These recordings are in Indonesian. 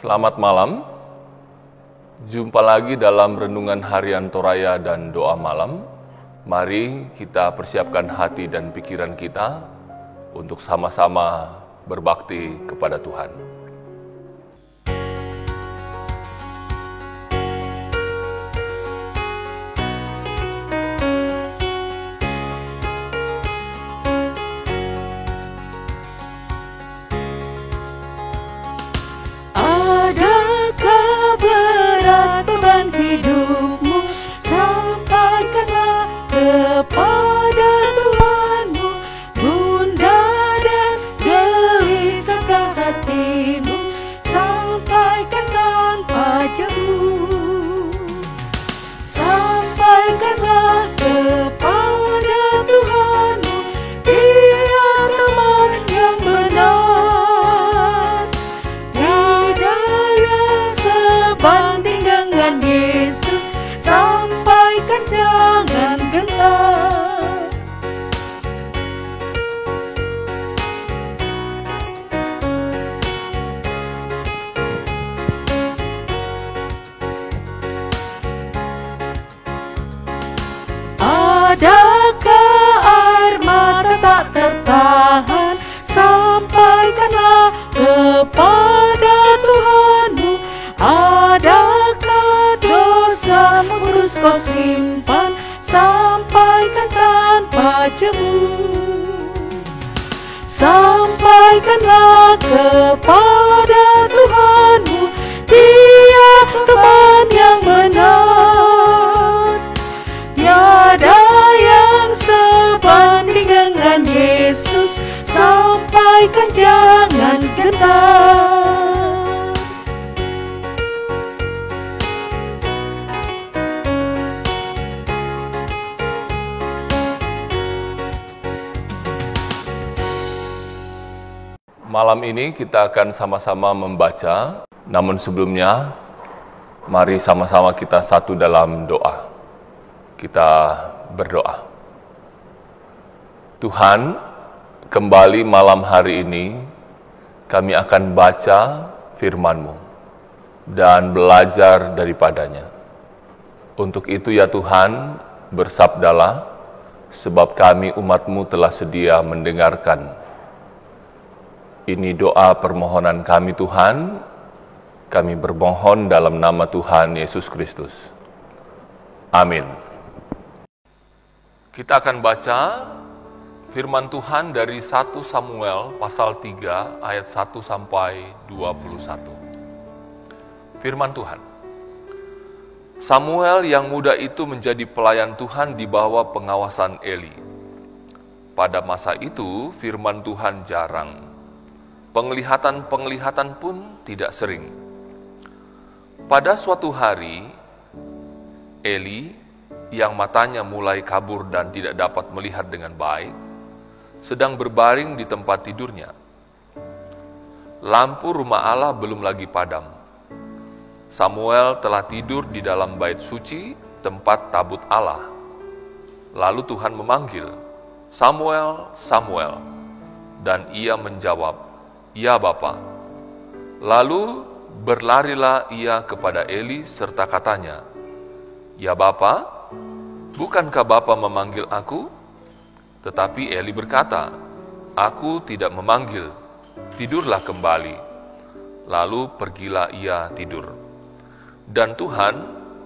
Selamat malam. Jumpa lagi dalam renungan harian Toraya dan doa malam. Mari kita persiapkan hati dan pikiran kita untuk sama-sama berbakti kepada Tuhan. Hidupmu, sampaikanlah kepada Tuhanmu, gundah dan gelisahkah hatimu, sampaikan tanpa jemu. Sampaikanlah kepada Tuhanmu, Dia teman yang benar. Tiada yang sebanding dengan Yesus, sampaikan jangan gentar. Adakah air mata tak tertahan, sampaikanlah kepada Tuhanmu. Adakah dosamu terus kau simpan, sampaikan tanpa jemu. Sampaikanlah kepada Tuhanmu, Dia teman yang benar. Tiada yang sebanding dengan Yesus, sampaikan jangan gentar. Malam ini kita akan sama-sama membaca, namun sebelumnya mari sama-sama kita satu dalam doa. Kita berdoa. Tuhan, kembali malam hari ini kami akan baca firman-Mu dan belajar daripadanya. Untuk itu ya Tuhan, bersabdalah, sebab kami umat-Mu telah sedia mendengarkan. Ini doa permohonan kami Tuhan, kami bermohon dalam nama Tuhan Yesus Kristus. Amin. Kita akan baca firman Tuhan dari 1 Samuel pasal 3 ayat 1 sampai 21. Firman Tuhan. Samuel yang muda itu menjadi pelayan Tuhan di bawah pengawasan Eli. Pada masa itu firman Tuhan jarang. Penglihatan-penglihatan pun tidak sering. Pada suatu hari, Eli, yang matanya mulai kabur dan tidak dapat melihat dengan baik, sedang berbaring di tempat tidurnya. Lampu rumah Allah belum lagi padam. Samuel telah tidur di dalam bait suci, tempat tabut Allah. Lalu Tuhan memanggil, "Samuel, Samuel." Dan ia menjawab, "Ya Bapa." Lalu berlarilah ia kepada Eli serta katanya, "Ya Bapa, bukankah Bapa memanggil aku?" Tetapi Eli berkata, "Aku tidak memanggil, tidurlah kembali." Lalu pergilah ia tidur. Dan Tuhan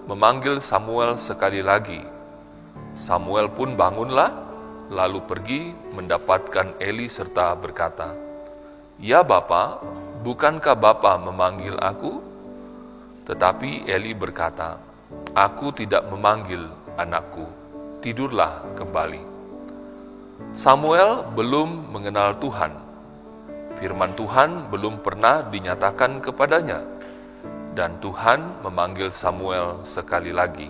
memanggil Samuel sekali lagi. Samuel pun bangunlah, lalu pergi mendapatkan Eli serta berkata, "Ya Bapa, bukankah Bapa memanggil aku?" Tetapi Eli berkata, "Aku tidak memanggil anakku, tidurlah kembali." Samuel belum mengenal Tuhan. Firman Tuhan belum pernah dinyatakan kepadanya. Dan Tuhan memanggil Samuel sekali lagi.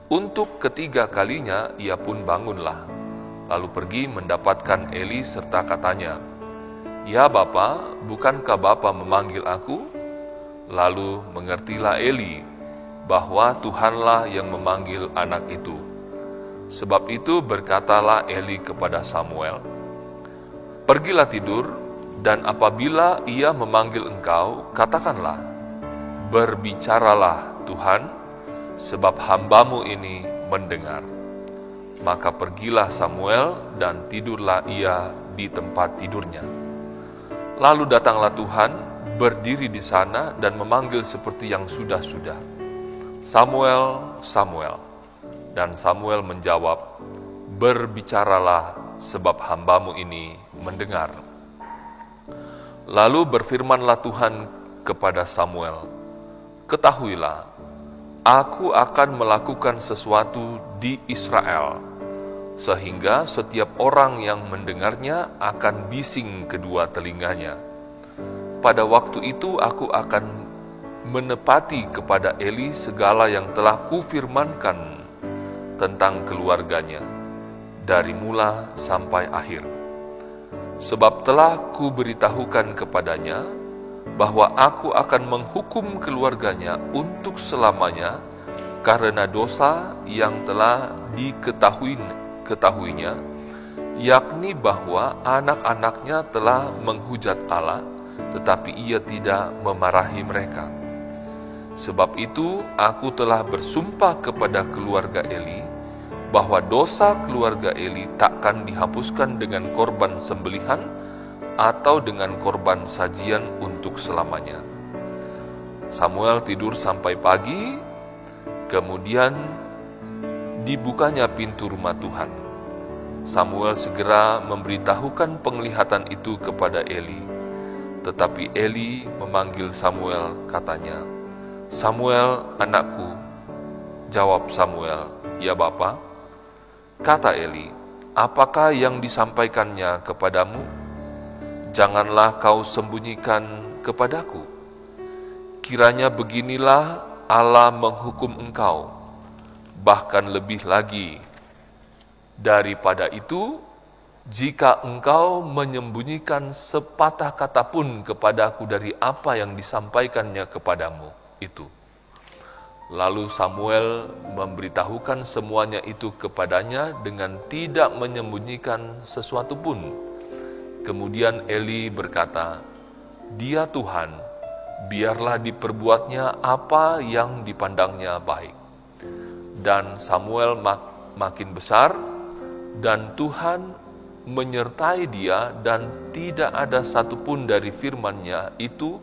Untuk ketiga kalinya ia pun bangunlah, lalu pergi mendapatkan Eli serta katanya, "Ya Bapa, bukankah Bapa memanggil aku?" Lalu mengertilah Eli bahwa Tuhanlah yang memanggil anak itu. Sebab itu berkatalah Eli kepada Samuel, "Pergilah tidur, Dan apabila ia memanggil engkau, katakanlah, berbicaralah Tuhan, sebab hamba-Mu ini mendengar. Maka pergilah Samuel dan tidurlah ia di tempat tidurnya. Lalu datanglah Tuhan, berdiri di sana dan memanggil seperti yang sudah-sudah, Samuel, Samuel. Dan Samuel menjawab, berbicaralah sebab hamba-Mu ini mendengar. Lalu berfirmanlah Tuhan kepada Samuel, ketahuilah, aku akan melakukan sesuatu di Israel, sehingga setiap orang yang mendengarnya akan bising kedua telinganya. Pada waktu itu aku akan menepati kepada Eli segala yang telah kufirmankan tentang keluarganya, dari mula sampai akhir. Sebab telah kuberitahukan kepadanya bahwa aku akan menghukum keluarganya untuk selamanya karena dosa yang telah diketahuinya, yakni bahwa anak-anaknya telah menghujat Allah, tetapi ia tidak memarahi mereka. Sebab itu aku telah bersumpah kepada keluarga Eli, bahwa dosa keluarga Eli takkan dihapuskan dengan korban sembelihan atau dengan korban sajian untuk selamanya. Samuel tidur sampai pagi, kemudian dibukanya pintu rumah Tuhan. Samuel segera memberitahukan penglihatan itu kepada Eli. Tetapi Eli memanggil Samuel, katanya, Samuel, anakku. Jawab Samuel, ya Bapa. Kata Eli, apakah yang disampaikannya kepadamu? Janganlah kau sembunyikan kepadaku. Kiranya beginilah Allah menghukum engkau, bahkan lebih lagi daripada itu, jika engkau menyembunyikan sepatah kata pun kepadaku dari apa yang disampaikannya kepadamu itu. Lalu Samuel memberitahukan semuanya itu kepadanya dengan tidak menyembunyikan sesuatu pun. Kemudian Eli berkata, Dia Tuhan, biarlah diperbuatnya apa yang dipandangnya baik. Dan Samuel makin besar, dan Tuhan menyertai dia, dan tidak ada satupun dari firman-Nya itu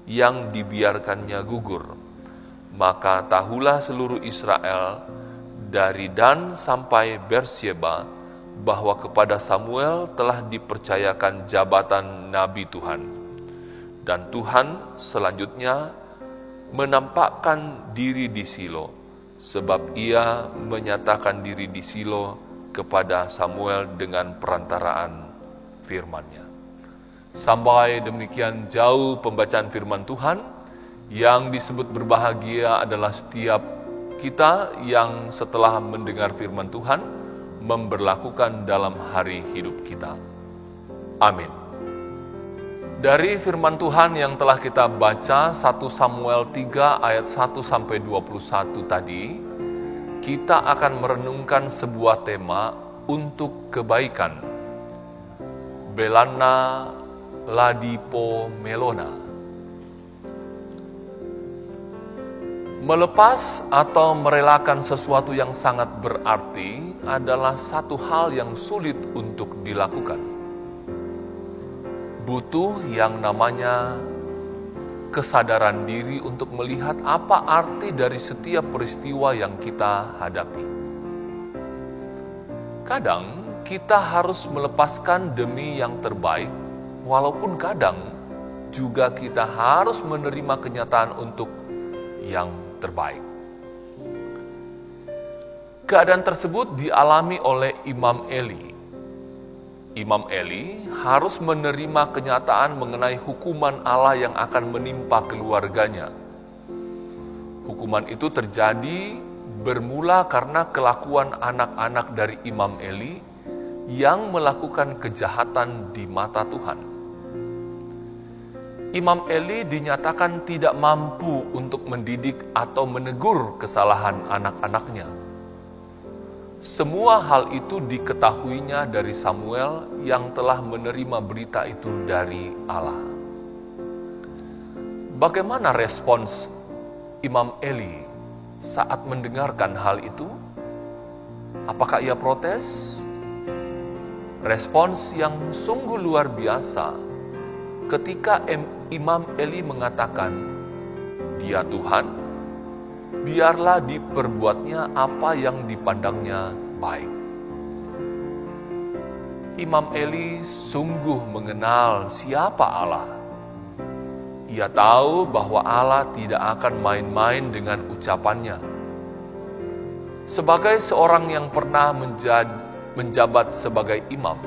yang dibiarkannya gugur. Maka tahulah seluruh Israel dari Dan sampai Beersheba bahwa kepada Samuel telah dipercayakan jabatan Nabi Tuhan. Dan Tuhan selanjutnya menampakkan diri di Silo, sebab ia menyatakan diri di Silo kepada Samuel dengan perantaraan firman-Nya. Sampai demikian jauh pembacaan firman Tuhan. Yang disebut berbahagia adalah setiap kita yang setelah mendengar firman Tuhan memberlakukan dalam hari hidup kita. Amin. Dari firman Tuhan yang telah kita baca 1 Samuel 3 ayat 1 sampai 21 tadi, kita akan merenungkan sebuah tema untuk kebaikan. Belana ladipo melona. Melepas atau merelakan sesuatu yang sangat berarti adalah satu hal yang sulit untuk dilakukan. Butuh yang namanya kesadaran diri untuk melihat apa arti dari setiap peristiwa yang kita hadapi. Kadang kita harus melepaskan demi yang terbaik, walaupun kadang juga kita harus menerima kenyataan untuk yang terbaik. Keadaan tersebut dialami oleh Imam Eli. Imam Eli harus menerima kenyataan mengenai hukuman Allah yang akan menimpa keluarganya. Hukuman itu terjadi bermula karena kelakuan anak-anak dari Imam Eli yang melakukan kejahatan di mata Tuhan. Imam Eli dinyatakan tidak mampu untuk mendidik atau menegur kesalahan anak-anaknya. Semua hal itu diketahuinya dari Samuel yang telah menerima berita itu dari Allah. Bagaimana respons Imam Eli saat mendengarkan hal itu? Apakah ia protes? Respons yang sungguh luar biasa ketika Imam Eli mengatakan, "Dia Tuhan, biarlah diperbuatnya apa yang dipandangnya baik." Imam Eli sungguh mengenal siapa Allah. Ia tahu bahwa Allah tidak akan main-main dengan ucapannya. Sebagai seorang yang pernah menjabat sebagai imam,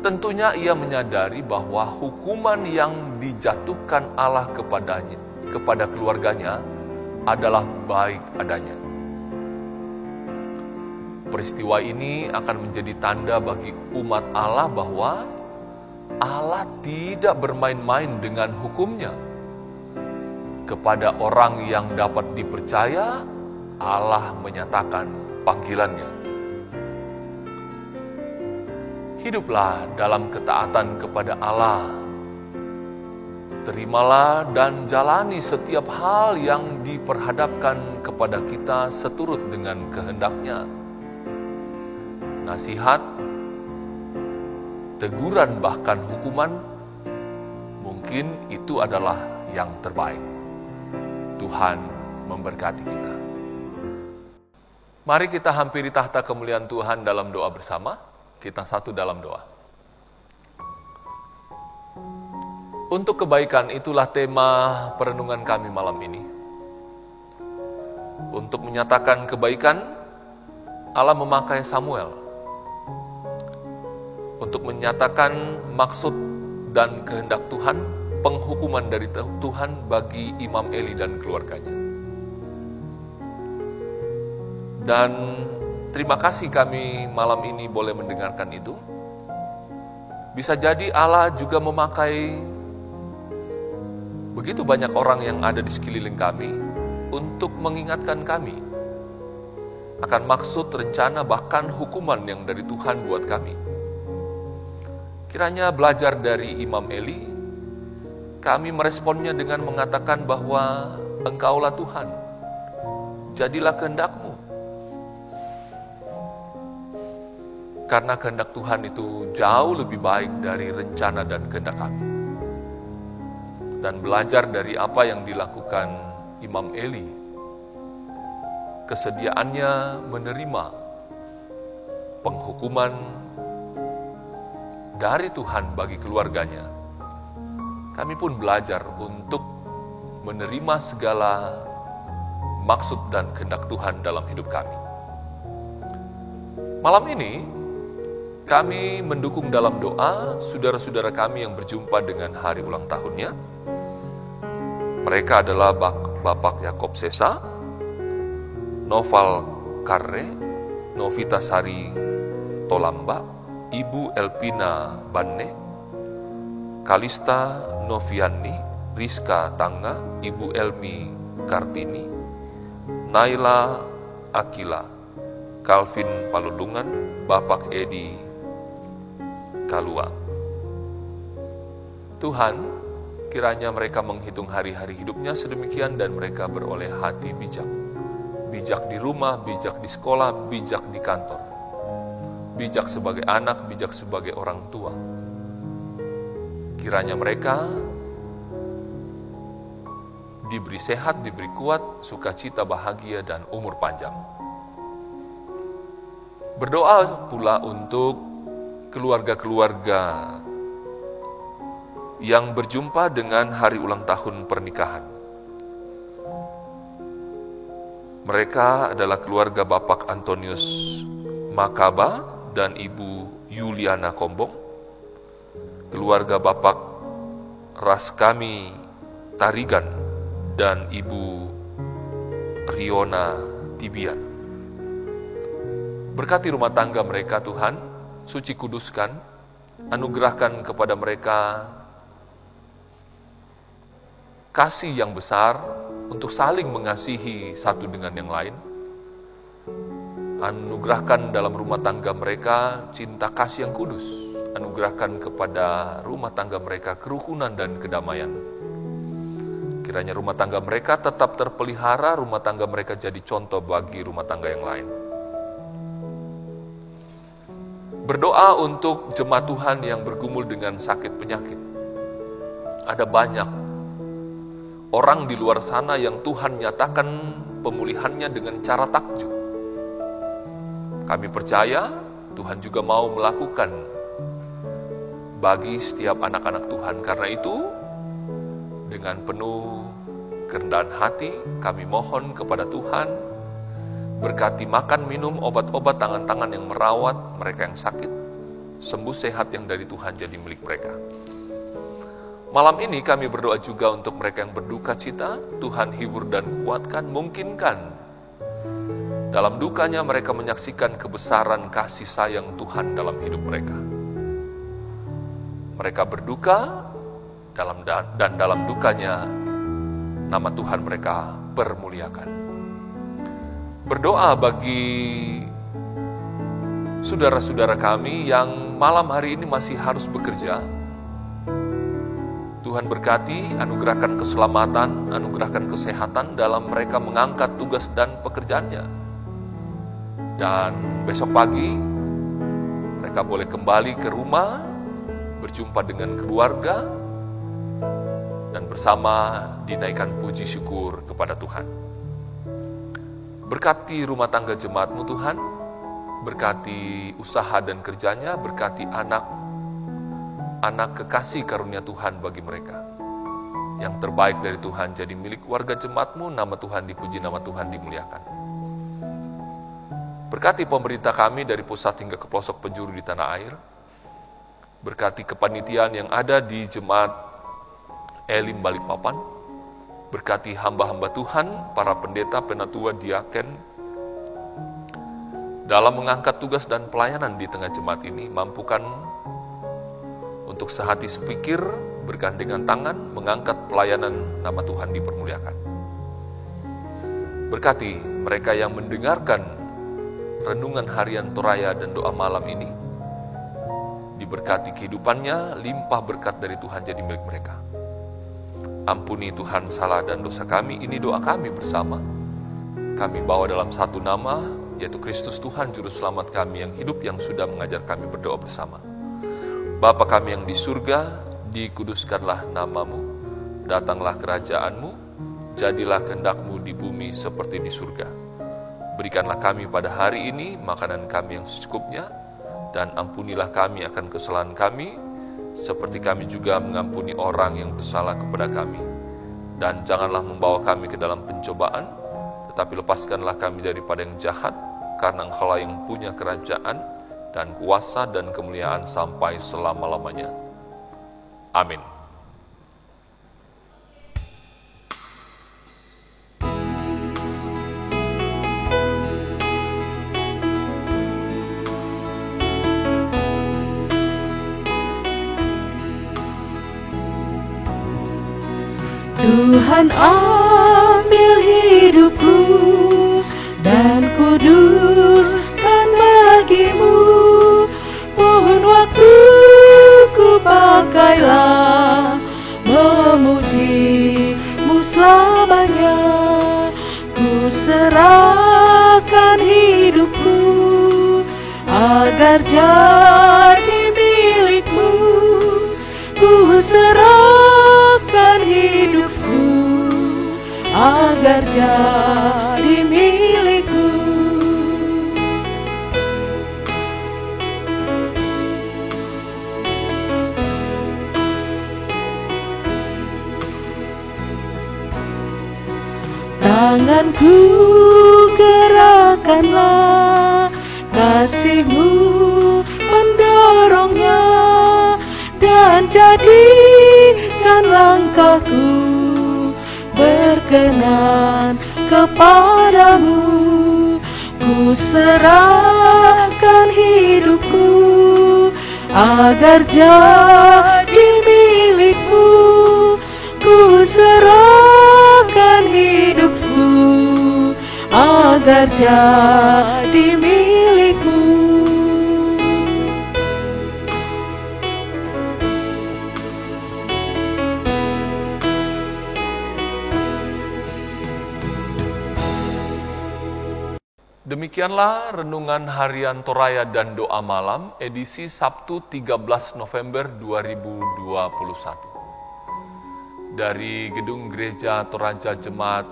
tentunya ia menyadari bahwa hukuman yang dijatuhkan Allah kepada keluarganya adalah baik adanya. Peristiwa ini akan menjadi tanda bagi umat Allah bahwa Allah tidak bermain-main dengan hukumnya. Kepada orang yang dapat dipercaya, Allah menyatakan panggilannya. Hiduplah dalam ketaatan kepada Allah. Terimalah dan jalani setiap hal yang diperhadapkan kepada kita seturut dengan kehendak-Nya. Nasihat, teguran, bahkan hukuman, mungkin itu adalah yang terbaik. Tuhan memberkati kita. Mari kita hampiri tahta kemuliaan Tuhan dalam doa bersama. Kita satu dalam doa. Untuk kebaikan, itulah tema perenungan kami malam ini. Untuk menyatakan kebaikan, Allah memakai Samuel. Untuk menyatakan maksud dan kehendak Tuhan, penghukuman dari Tuhan bagi Imam Eli dan keluarganya. Dan terima kasih kami malam ini boleh mendengarkan itu. Bisa jadi Allah juga memakai begitu banyak orang yang ada di sekeliling kami untuk mengingatkan kami akan maksud, rencana, bahkan hukuman yang dari Tuhan buat kami. Kiranya belajar dari Imam Eli, kami meresponnya dengan mengatakan bahwa Engkaulah Tuhan, jadilah kehendak-Mu. Karena kehendak Tuhan itu jauh lebih baik dari rencana dan kehendak kami. Dan belajar dari apa yang dilakukan Imam Eli, kesediaannya menerima penghukuman dari Tuhan bagi keluarganya. Kami pun belajar untuk menerima segala maksud dan kehendak Tuhan dalam hidup kami. Malam ini, kami mendukung dalam doa saudara-saudara kami yang berjumpa dengan hari ulang tahunnya. Mereka adalah Bapak Yakob Sesa, Noval Karre, Novita Sari Tolamba, Ibu Elpina Banne, Kalista Noviani, Rizka Tangga, Ibu Elmi Kartini, Naila Akila, Calvin Palulungan, Bapak Edi Kalua. Tuhan, kiranya mereka menghitung hari-hari hidupnya sedemikian dan mereka beroleh hati bijak. Bijak di rumah, bijak di sekolah, bijak di kantor. Bijak sebagai anak, bijak sebagai orang tua. Kiranya mereka diberi sehat, diberi kuat, sukacita, bahagia, dan umur panjang. Berdoa pula untuk keluarga-keluarga yang berjumpa dengan hari ulang tahun pernikahan. Mereka adalah keluarga Bapak Antonius Makaba dan Ibu Yuliana Kombong, keluarga Bapak Raskami Tarigan dan Ibu Riona Tibian. Berkati rumah tangga mereka Tuhan, suci kuduskan, anugerahkan kepada mereka kasih yang besar untuk saling mengasihi satu dengan yang lain. Anugerahkan dalam rumah tangga mereka cinta kasih yang kudus. Anugerahkan kepada rumah tangga mereka kerukunan dan kedamaian. Kiranya rumah tangga mereka tetap terpelihara, rumah tangga mereka jadi contoh bagi rumah tangga yang lain. Berdoa untuk jemaat Tuhan yang bergumul dengan sakit penyakit. Ada banyak orang di luar sana yang Tuhan nyatakan pemulihannya dengan cara takjub. Kami percaya Tuhan juga mau melakukan bagi setiap anak-anak Tuhan. Karena itu, dengan penuh kerendahan hati, kami mohon kepada Tuhan, berkati makan, minum, obat-obat, tangan-tangan yang merawat mereka yang sakit, sembuh sehat yang dari Tuhan jadi milik mereka. Malam ini kami berdoa juga untuk mereka yang berduka cita, Tuhan hibur dan kuatkan, mungkinkan dalam dukanya mereka menyaksikan kebesaran kasih sayang Tuhan dalam hidup mereka. Mereka berduka dan dalam dukanya nama Tuhan mereka permuliakan. Berdoa bagi saudara-saudara kami yang malam hari ini masih harus bekerja. Tuhan berkati, anugerahkan keselamatan, anugerahkan kesehatan dalam mereka mengangkat tugas dan pekerjaannya. Dan besok pagi mereka boleh kembali ke rumah, berjumpa dengan keluarga, dan bersama dinaikkan puji syukur kepada Tuhan. Berkati rumah tangga jemaat-Mu Tuhan, berkati usaha dan kerjanya, berkati anak kekasih karunia Tuhan bagi mereka. Yang terbaik dari Tuhan jadi milik warga jemaat-Mu, nama Tuhan dipuji, nama Tuhan dimuliakan. Berkati pemerintah kami dari pusat hingga ke pelosok penjuru di tanah air. Berkati kepanitiaan yang ada di jemaat Elim Balikpapan. Berkati hamba-hamba Tuhan, para pendeta, penatua, diaken, dalam mengangkat tugas dan pelayanan di tengah jemaat ini. Mampukan untuk sehati sepikir, bergandengan tangan, mengangkat pelayanan nama Tuhan dipermuliakan. Berkati mereka yang mendengarkan renungan harian Toraya dan doa malam ini, diberkati kehidupannya, limpah berkat dari Tuhan jadi milik mereka. Ampuni Tuhan salah dan dosa kami, ini doa kami bersama. Kami bawa dalam satu nama, yaitu Kristus Tuhan Juru Selamat kami yang hidup, yang sudah mengajar kami berdoa bersama. Bapa kami yang di surga, dikuduskanlah namamu, datanglah kerajaan-Mu, jadilah kehendak-Mu di bumi seperti di surga. Berikanlah kami pada hari ini makanan kami yang secukupnya, dan ampunilah kami akan kesalahan kami, seperti kami juga mengampuni orang yang bersalah kepada kami. Dan janganlah membawa kami ke dalam pencobaan, tetapi lepaskanlah kami daripada yang jahat, karena Engkau-lah yang punya kerajaan, dan kuasa dan kemuliaan sampai selama-lamanya. Amin. Tuhan ambil hidupku dan kuduskan bagimu. Mohon waktuku pakailah memuji-Mu selamanya. Ku serahkan hidupku agar jadi milik-Mu. Ku serahkan hidupku agar jadi milik-Mu. Tanganku gerakkanlah, kasih-Mu mendorongnya, dan jadikan langkahku berkenan kepadamu. Ku serahkan hidupku agar jadi milik-Mu. Ku serahkan hidupku agar agar jadi milikmu. Demikianlah Renungan Harian Toraya dan Doa Malam edisi Sabtu 13 November 2021. Dari Gedung Gereja Toraja Jemaat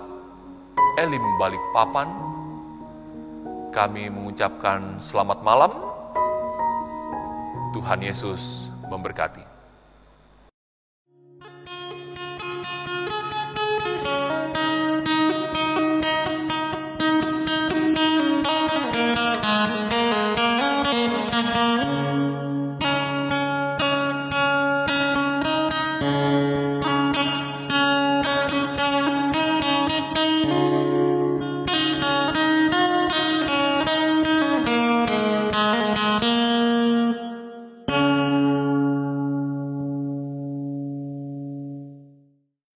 Elim Balikpapan, kami mengucapkan selamat malam. Tuhan Yesus memberkati.